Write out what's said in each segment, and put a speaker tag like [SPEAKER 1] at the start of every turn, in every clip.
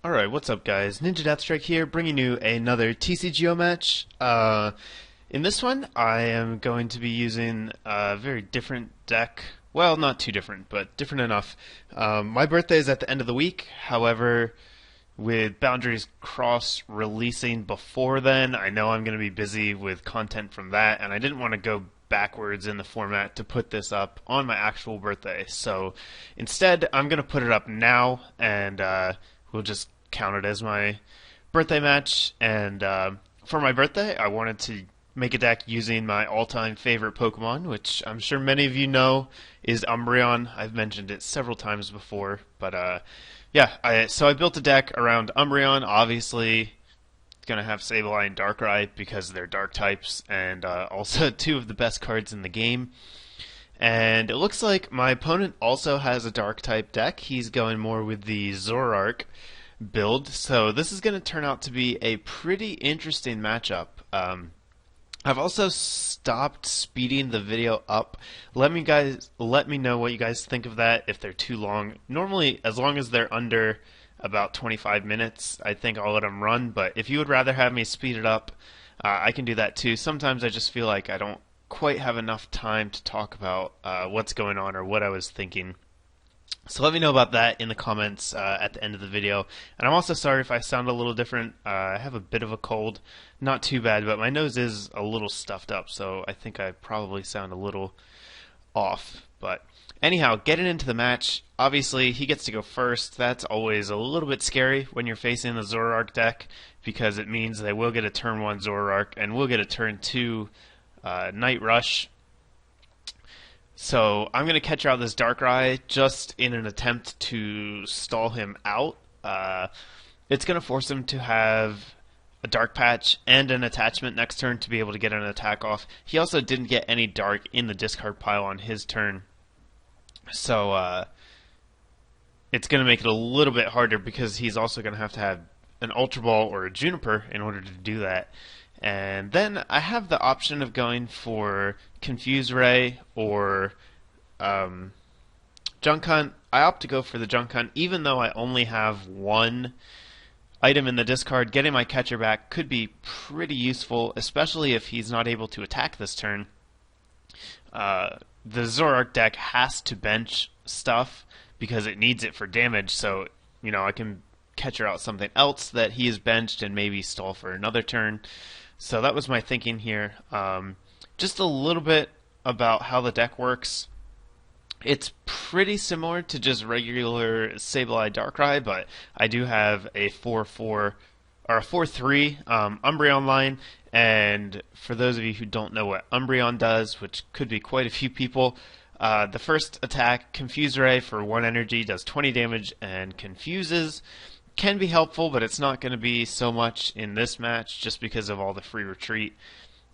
[SPEAKER 1] Alright, what's up guys? Ninja Deathstrike here, bringing you another TCGO match. In this one, I am going to be using a very different deck. Well, not too different, but different enough. My birthday is at the end of the week, however, with Boundaries Cross releasing before then, I know I'm going to be busy with content from that, and I didn't want to go backwards in the format to put this up on my actual birthday. So instead, I'm going to put it up now, and we'll just count it as my birthday match. And for my birthday, I wanted to make a deck using my all-time favorite Pokemon, which I'm sure many of you know is Umbreon. I've mentioned it several times before, but yeah, so I built a deck around Umbreon. Obviously, it's going to have Sableye and Darkrai because they're dark types, and also two of the best cards in the game. And it looks like my opponent also has a dark type deck. He's going more with the Zoroark build, so this is going to turn out to be a pretty interesting matchup. I've also stopped speeding the video up. Let me know what you guys think of that. If they're too long, normally as long as they're under about 25 minutes, I think I'll let them run. But if you would rather have me speed it up, I can do that too. Sometimes I just feel like I don't quite have enough time to talk about what's going on or what I was thinking. So let me know about that in the comments at the end of the video. And I'm also sorry if I sound a little different. I have a bit of a cold. Not too bad, but my nose is a little stuffed up, so I think I probably sound a little off. But anyhow, getting into the match, obviously he gets to go first. That's always a little bit scary when you're facing the Zoroark deck, because it means they will get a turn 1 Zoroark and will get a turn 2 Night Rush. So I'm going to catch out this Darkrai just in an attempt to stall him out. It's going to force him to have a Dark Patch and an attachment next turn to be able to get an attack off. He also didn't get any Dark in the discard pile on his turn. So it's going to make it a little bit harder because he's also going to have an Ultra Ball or a Juniper in order to do that. And then I have the option of going for Confuse Ray or Junk Hunt. I opt to go for the Junk Hunt, even though I only have one item in the discard. Getting my catcher back could be pretty useful, especially if he's not able to attack this turn. The Zoroark deck has to bench stuff because it needs it for damage, so I can catcher out something else that he is benched and maybe stall for another turn. So that was my thinking here. Just a little bit about how the deck works. It's pretty similar to just regular Sableye Darkrai, but I do have a 4-4 or a 4-3 Umbreon line. And for those of you who don't know what Umbreon does, which could be quite a few people, the first attack, Confuse Ray for 1 energy, does 20 damage and confuses. Can be helpful, but it's not going to be so much in this match just because of all the free retreat.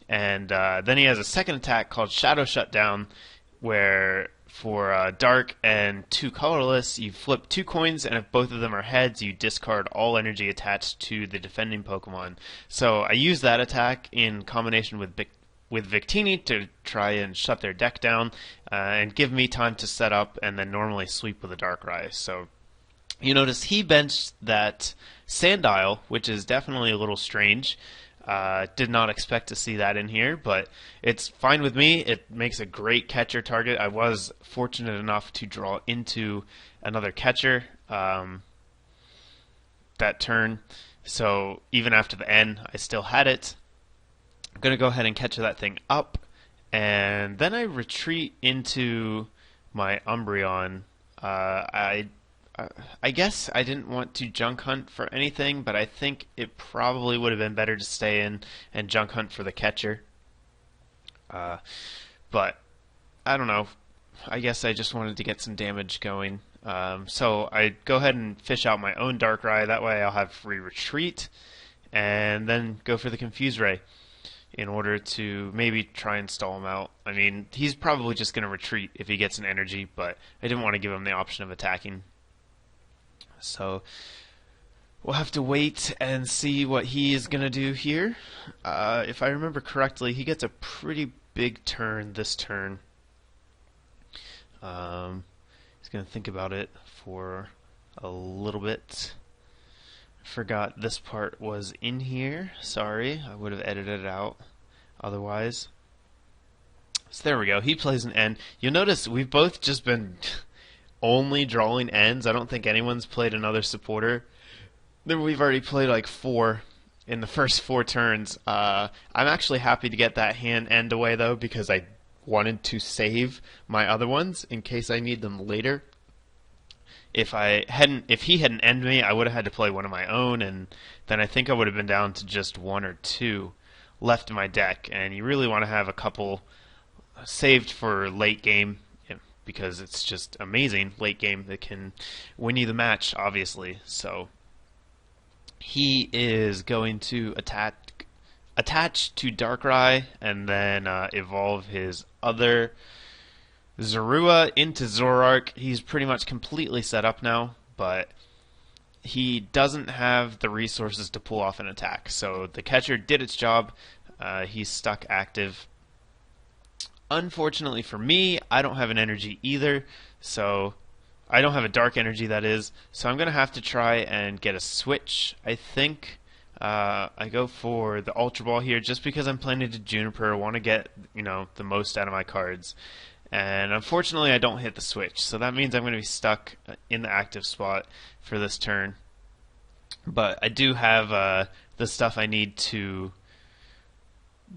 [SPEAKER 1] And then he has a second attack called Shadow Shutdown, where for Dark and 2 colorless, you flip 2 coins, and if both of them are heads, you discard all energy attached to the defending Pokemon. So I use that attack in combination with Victini to try and shut their deck down and give me time to set up and then normally sweep with a Darkrai. So you notice he benched that Sandile, which is definitely a little strange. Did not expect to see that in here, but it's fine with me. It makes a great catcher target. I was fortunate enough to draw into another catcher that turn, so even after the N, I still had it. I'm going to go ahead and catch that thing up, and then I retreat into my Umbreon. I guess I didn't want to Junk Hunt for anything, but I think it probably would have been better to stay in and Junk Hunt for the catcher. But I don't know. I guess I just wanted to get some damage going. So I go ahead and fish out my own Darkrai. That way I'll have free retreat, and then go for the Confuse Ray in order to maybe try and stall him out. I mean, he's probably just going to retreat if he gets an energy, but I didn't want to give him the option of attacking. So we'll have to wait and see what he is going to do here. If I remember correctly, he gets a pretty big turn this turn. He's going to think about it for a little bit. Forgot this part was in here. Sorry, I would have edited it out otherwise. So there we go. He plays an N. You'll notice we've both just been only drawing ends. I don't think anyone's played another supporter. Then we've already played like 4 in the first 4 turns. I'm actually happy to get that hand end away though, because I wanted to save my other ones in case I need them later. If he hadn't ended me, I would have had to play one of my own, and then I think I would have been down to just 1 or 2 left in my deck. And you really want to have a couple saved for late game, because it's just amazing late game that can win you the match, obviously. So he is going to attach to Darkrai and then evolve his other Zorua into Zoroark. He's pretty much completely set up now, but he doesn't have the resources to pull off an attack. So the catcher did its job. He's stuck active. Unfortunately for me, I don't have an energy either, so I don't have a dark energy, that is, so I'm going to have to try and get a switch, I think. I go for the Ultra Ball here just because I'm planning to Juniper. I want to get, the most out of my cards. And unfortunately, I don't hit the switch, so that means I'm going to be stuck in the active spot for this turn. But I do have the stuff I need to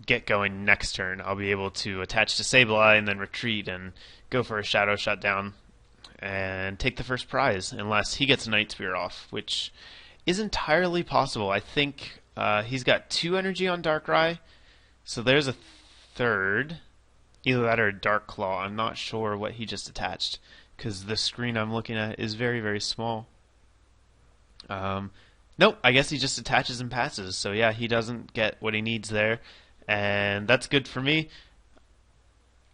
[SPEAKER 1] get going next turn. I'll be able to attach to Sableye and then retreat and go for a Shadow Shutdown and take the first prize, unless he gets a Night Spear off, which is entirely possible. I think he's got 2 energy on Darkrai, so there's a third. Either that or a Dark Claw. I'm not sure what he just attached, because the screen I'm looking at is very, very small. Nope, I guess he just attaches and passes. So yeah, he doesn't get what he needs there, and that's good for me.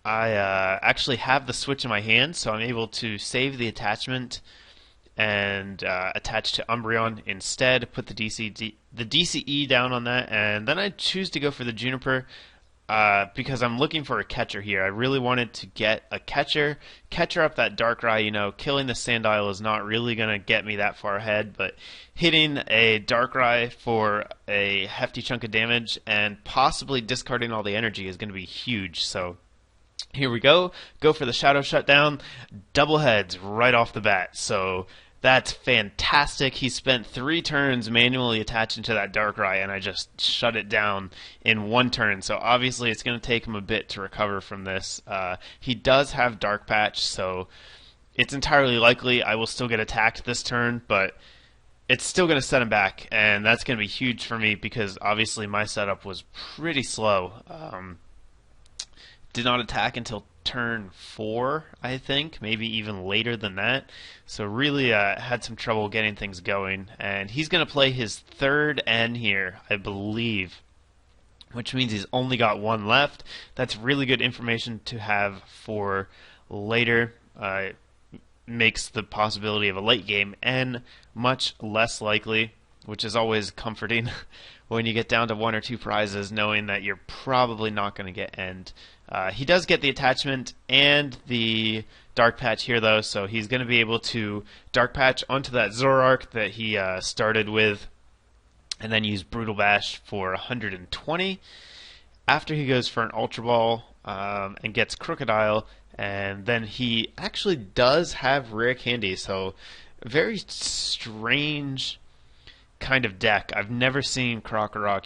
[SPEAKER 1] I actually have the switch in my hand, so I'm able to save the attachment and attach to Umbreon instead, put the DCE down on that, and then I choose to go for the Juniper because I'm looking for a catcher here. I really wanted to get a catcher up that Darkrai. Killing the Sandile is not really going to get me that far ahead, but hitting a Darkrai for a hefty chunk of damage and possibly discarding all the energy is going to be huge. So here we go for the Shadow Shutdown, double heads right off the bat. So that's fantastic. He spent 3 turns manually attaching to that Darkrai, and I just shut it down in 1 turn. So obviously it's going to take him a bit to recover from this. He does have Dark Patch, so it's entirely likely I will still get attacked this turn, but it's still going to set him back, and that's going to be huge for me because obviously my setup was pretty slow. Did not attack until turn 4, I think, maybe even later than that. So really had some trouble getting things going. And he's going to play his 3rd N here, I believe, which means he's only got 1 left. That's really good information to have for later. Makes the possibility of a late game N much less likely, which is always comforting when you get down to 1 or 2 prizes, knowing that you're probably not going to get end. He does get the attachment and the Dark Patch here, though, so he's going to be able to Dark Patch onto that Zoroark that he started with, and then use Brutal Bash for 120. After he goes for an Ultra Ball and gets Crocodile, and then he actually does have Rare Candy, so very strange kind of deck. I've never seen Crocodile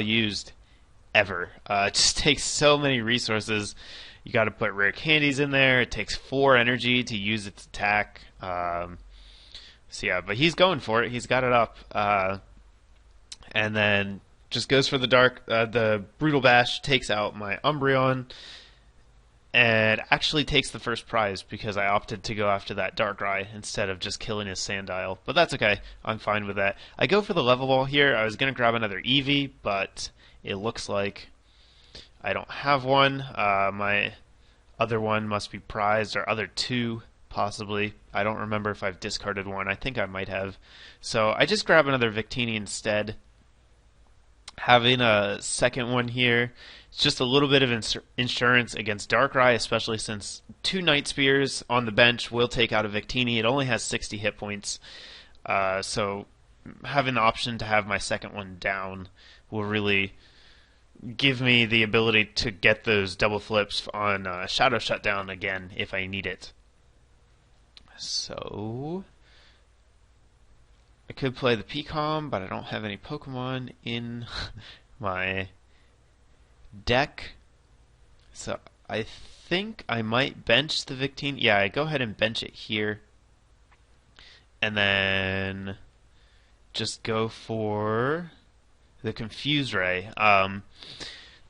[SPEAKER 1] used ever. It just takes so many resources. You got to put rare candies in there. It takes 4 energy to use its attack. So yeah, but he's going for it. He's got it up, and then just goes for the Brutal Bash, takes out my Umbreon, and actually takes the first prize because I opted to go after that Darkrai instead of just killing his Sandile. But that's okay. I'm fine with that. I go for the Level Ball here. I was going to grab another Eevee, but it looks like I don't have one. My other one must be prized, or other 2 possibly. I don't remember if I've discarded one. I think I might have. So I just grab another Victini instead. Having a second one here, it's just a little bit of insurance against Darkrai, especially since 2 Night Spears on the bench will take out a Victini. It only has 60 hit points. So having the option to have my second one down will really give me the ability to get those double flips on Shadow Shutdown again if I need it. So I could play the PCOM, but I don't have any Pokemon in my deck. So I think I might bench the Victini. Yeah, I go ahead and bench it here. And then just go for the Confuse Ray.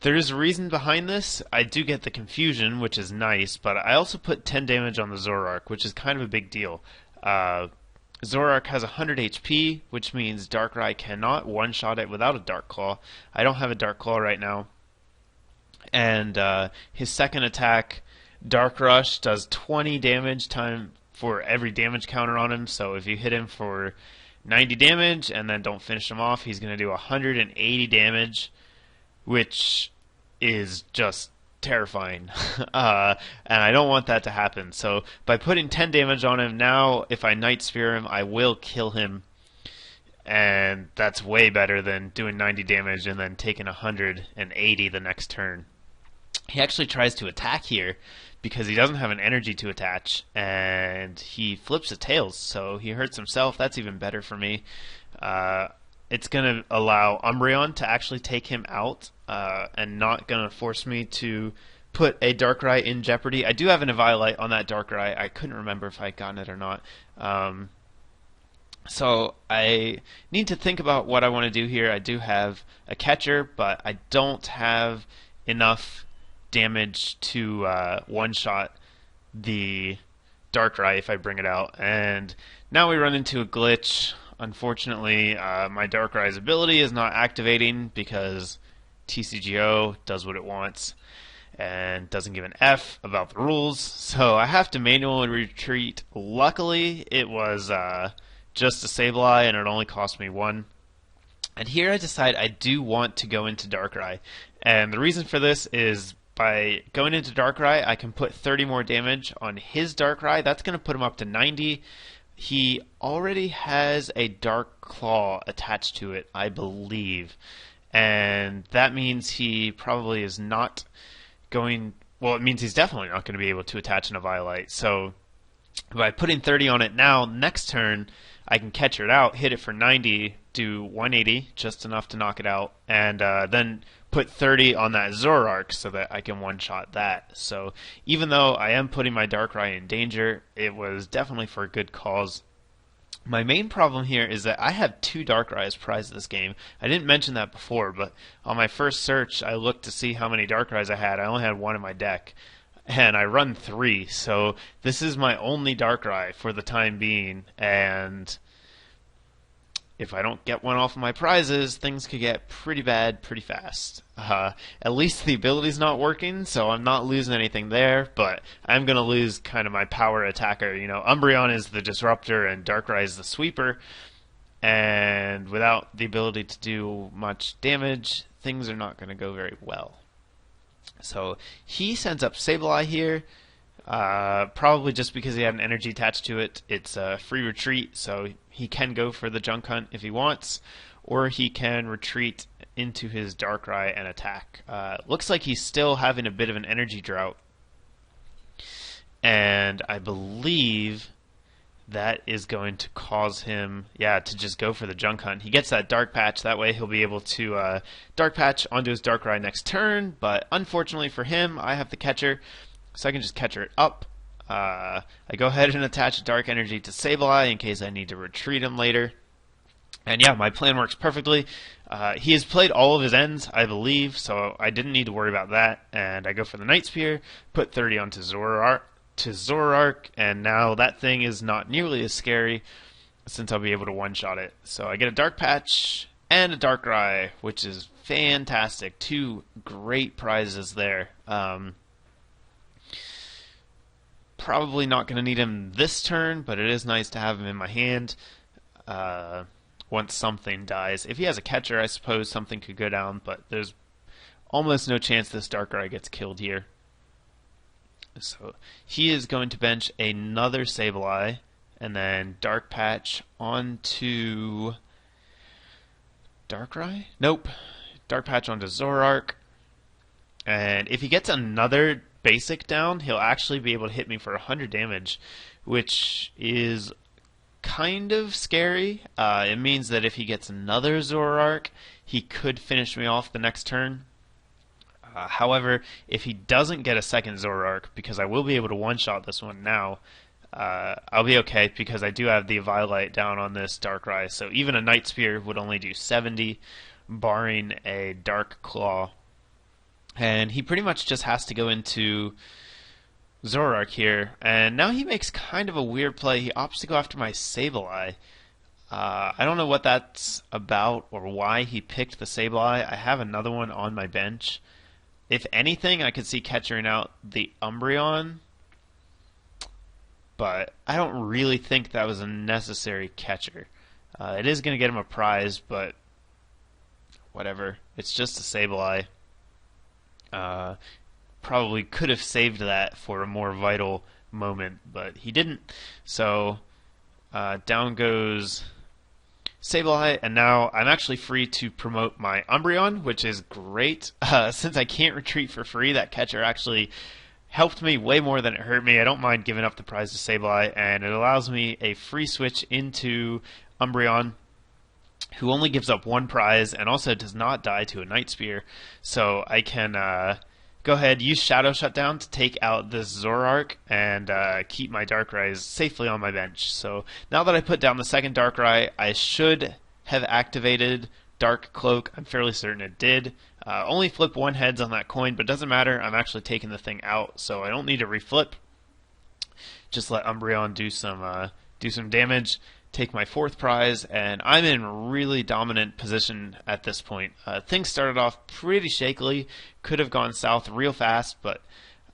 [SPEAKER 1] There is a reason behind this. I do get the confusion, which is nice, but I also put 10 damage on the Zoroark, which is kind of a big deal. Zoroark has 100 HP, which means Darkrai cannot one-shot it without a Dark Claw. I don't have a Dark Claw right now. And his second attack, Dark Rush, does 20 damage time for every damage counter on him. So if you hit him for 90 damage and then don't finish him off, he's going to do 180 damage, which is just terrifying. And I don't want that to happen. So by putting 10 damage on him now, if I Night Spear him, I will kill him. And that's way better than doing 90 damage and then taking 180 the next turn. He actually tries to attack here because he doesn't have an energy to attach, and he flips his tails, so he hurts himself. That's even better for me. It's going to allow Umbreon to actually take him out, and not going to force me to put a Darkrai in jeopardy. I do have an Eviolite on that Darkrai. I couldn't remember if I had gotten it or not. So I need to think about what I want to do here. I do have a catcher, but I don't have enough damage to one-shot the Darkrai if I bring it out. And now we run into a glitch. Unfortunately, my Darkrai's ability is not activating because TCGO does what it wants and doesn't give an F about the rules. So I have to manually retreat. Luckily, it was just a Sableye, and it only cost me 1. And here I decide I do want to go into Darkrai. And the reason for this is by going into Darkrai, I can put 30 more damage on his Darkrai. That's going to put him up to 90. He already has a Dark Claw attached to it, I believe. And that means he probably is not going... Well, it means he's definitely not going to be able to attach an Eviolite. So by putting 30 on it now, next turn, I can catch it out, hit it for 90, do 180, just enough to knock it out, and then put 30 on that Zoroark so that I can one-shot that. So even though I am putting my Darkrai in danger, it was definitely for a good cause. My main problem here is that I have 2 Darkrai as prize this game. I didn't mention that before, but on my first search, I looked to see how many Darkrais I had. I only had 1 in my deck, and I run 3, so this is my only Darkrai for the time being, and if I don't get one off of my prizes, things could get pretty bad pretty fast. At least the ability's not working, so I'm not losing anything there, but I'm going to lose kind of my power attacker. You know, Umbreon is the disruptor and Darkrai is the sweeper, and without the ability to do much damage, things are not going to go very well. So he sends up Sableye here, probably just because he had an energy attached to it. It's a free retreat, so he can go for the Junk Hunt if he wants, or he can retreat into his Darkrai and attack. Looks like he's still having a bit of an energy drought, and I believe that is going to cause him, to just go for the Junk Hunt. He gets that Dark Patch, that way he'll be able to Dark Patch onto his Darkrai next turn, but unfortunately for him, I have the catcher, so I can just catcher it up. I go ahead and attach Dark Energy to Sableye in case I need to retreat him later. And yeah, my plan works perfectly. He has played all of his ends, I believe, so I didn't need to worry about that. And I go for the Night Spear, put 30 onto Zoroark, and now that thing is not nearly as scary since I'll be able to one-shot it. So I get a Dark Patch and a Darkrai, which is fantastic. 2 great prizes there. Probably not going to need him this turn, but it is nice to have him in my hand once something dies. If he has a catcher, I suppose something could go down, but there's almost no chance this Darkrai gets killed here. So he is going to bench another Sableye, and then Dark Patch onto Darkrai? Nope. Dark Patch onto Zoroark. And if he gets another basic down, he'll actually be able to hit me for 100 damage, which is kind of scary. It means that if he gets another Zoroark, he could finish me off the next turn. However, if he doesn't get a second Zoroark, because I will be able to one-shot this one now, I'll be okay because I do have the Eviolite down on this Darkrai. So even a Night Spear would only do 70, barring a Dark Claw. And he pretty much just has to go into Zoroark here. And now he makes kind of a weird play. He opts to go after my Sableye. I don't know what that's about or why he picked the Sableye. I have another one on my bench. If anything, I could see catching out the Umbreon. But I don't really think that was a necessary catcher. It is going to get him a prize, but whatever. It's just a Sableye. Probably could have saved that for a more vital moment, but he didn't. So down goes Sableye, and now I'm actually free to promote my Umbreon, which is great. Since I can't retreat for free, that catcher actually helped me way more than it hurt me. I don't mind giving up the prize to Sableye, and it allows me a free switch into Umbreon, who only gives up one prize and also does not die to a Night Spear. So I can go ahead, use Shadow Shutdown to take out this Zoroark and keep my Darkrai safely on my bench. So now that I put down the second Darkrai, I should have activated Dark Cloak. I'm fairly certain it did. Only flip one heads on that coin, but it doesn't matter. I'm actually taking the thing out, so I don't need to reflip. Just let Umbreon do some damage. Take my fourth prize, and I'm in really dominant position at this point. Things started off pretty shakily, could have gone south real fast, but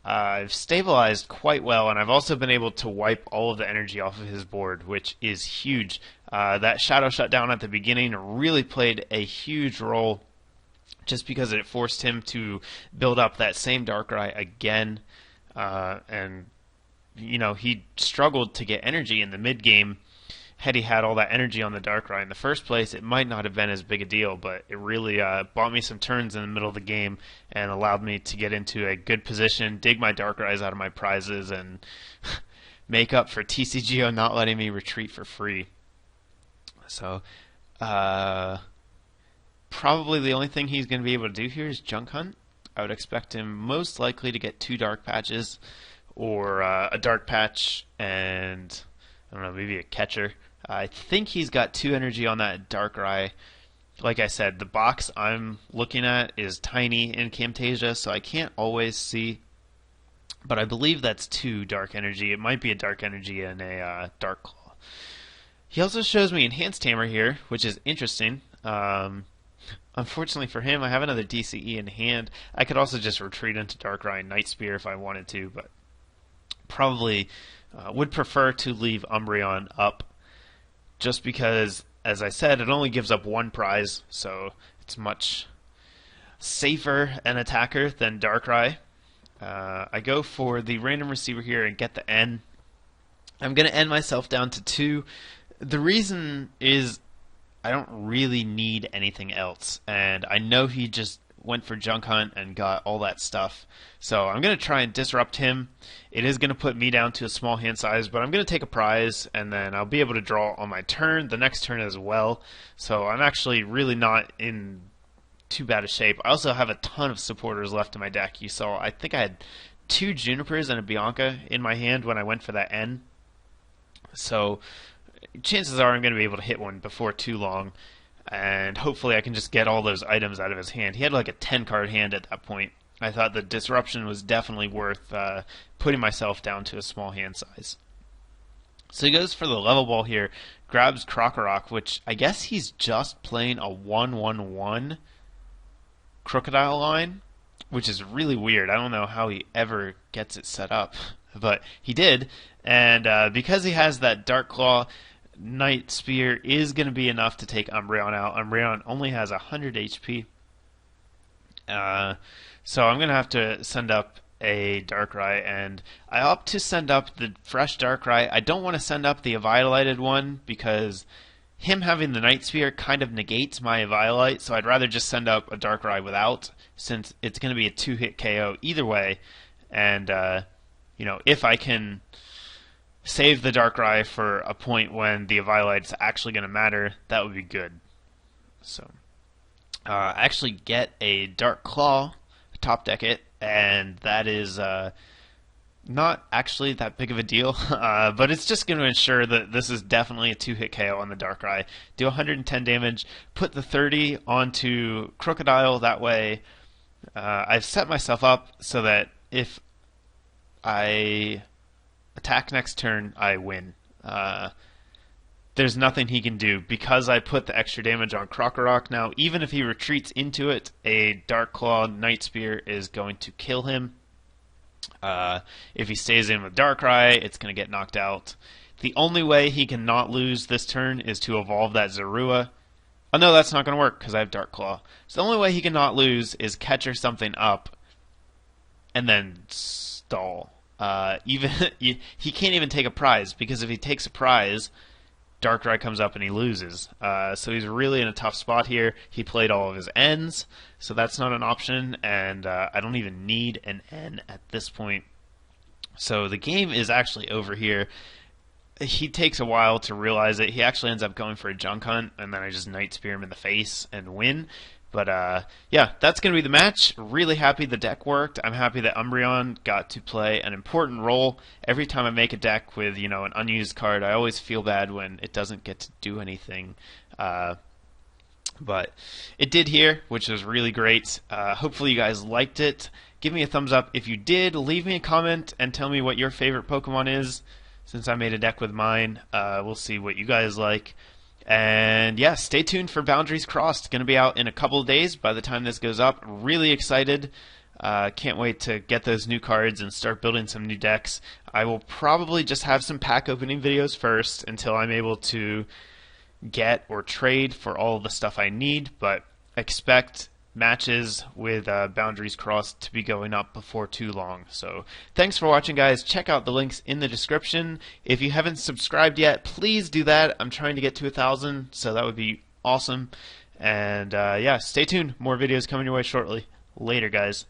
[SPEAKER 1] I've stabilized quite well, and I've also been able to wipe all of the energy off of his board, which is huge. That Shadow Shutdown at the beginning really played a huge role, just because it forced him to build up that same Darkrai again, and you know, he struggled to get energy in the mid game. Had he had all that energy on the Darkrai in the first place, it might not have been as big a deal, but it really bought me some turns in the middle of the game and allowed me to get into a good position, dig my Darkrai's out of my prizes, and make up for TCGO not letting me retreat for free. So, probably the only thing he's going to be able to do here is Junk Hunt. I would expect him most likely to get 2 Dark Patches, or a Dark Patch and, I don't know, maybe a catcher. I think he's got 2 energy on that Darkrai. Like I said, the box I'm looking at is tiny in Camtasia, so I can't always see. But I believe that's 2 dark energy. It might be a dark energy and a Dark Claw. He also shows me Enhanced Hammer here, which is interesting. Unfortunately for him, I have another DCE in hand. I could also just retreat into Darkrai and Night Spear if I wanted to, but probably would prefer to leave Umbreon up, just because, as I said, it only gives up 1 prize, so it's much safer an attacker than Darkrai. I go for the random receiver here and get the N. I'm going to end myself down to 2. The reason is I don't really need anything else, and I know he just went for Junk Hunt and got all that stuff. So I'm going to try and disrupt him. It is going to put me down to a small hand size, but I'm going to take a prize, and then I'll be able to draw on my turn, the next turn as well. So I'm actually really not in too bad a shape. I also have a ton of supporters left in my deck. You saw, I think I had 2 Junipers and a Bianca in my hand when I went for that N. So chances are I'm going to be able to hit one before too long, and hopefully I can just get all those items out of his hand. He had like a 10-card hand at that point. I thought the disruption was definitely worth putting myself down to a small hand size. So he goes for the level ball here, grabs Krokorok, which I guess he's just playing a 1/1/1 Crocodile line, which is really weird. I don't know how he ever gets it set up, but he did. And because he has that Dark Claw, Night Spear is going to be enough to take Umbreon out. Umbreon only has 100 HP. So I'm going to have to send up a Darkrai, and I opt to send up the fresh Darkrai. I don't want to send up the Eviolated one because him having the Night Spear kind of negates my Eviolite, so I'd rather just send up a Darkrai without, since it's going to be a 2-hit KO either way. And if I can save the Darkrai for a point when the Eviolite's actually going to matter, that would be good. So I actually get a Dark Claw, top deck it, and that is not actually that big of a deal, but it's just going to ensure that this is definitely a 2-hit KO on the Darkrai. Do 110 damage, put the 30 onto Crocodile, that way I've set myself up so that if I attack next turn, I win. There's nothing he can do because I put the extra damage on Krokorok. Now, even if he retreats into it, a Dark Claw Night Spear is going to kill him. If he stays in with Darkrai, it's going to get knocked out. The only way he can not lose this turn is to evolve that Zorua. Oh no, that's not going to work because I have Dark Claw. So the only way he can not lose is catch or something up and then stall. He can't even take a prize, because if he takes a prize, Darkrai comes up and he loses. So he's really in a tough spot here. He played all of his Ns, so that's not an option, and I don't even need an N at this point. So the game is actually over here. He takes a while to realize it. He actually ends up going for a Junk Hunt, and then I just Night Spear him in the face and win. But yeah, that's going to be the match. Really happy the deck worked. I'm happy that Umbreon got to play an important role. Every time I make a deck with an unused card, I always feel bad when it doesn't get to do anything. But it did here, which was really great. Hopefully you guys liked it. Give me a thumbs up if you did. Leave me a comment and tell me what your favorite Pokemon is. Since I made a deck with mine, we'll see what you guys like. And yeah, stay tuned for Boundaries Crossed. Going to be out in a couple of days by the time this goes up. Really excited. Can't wait to get those new cards and start building some new decks. I will probably just have some pack opening videos first until I'm able to get or trade for all the stuff I need, but expect matches with Boundaries Crossed to be going up before too long. So thanks for watching, guys. Check out the links in the description. If you haven't subscribed yet, please do that. I'm trying to get to 1,000, so that would be awesome. And yeah, stay tuned. More videos coming your way shortly. Later, guys.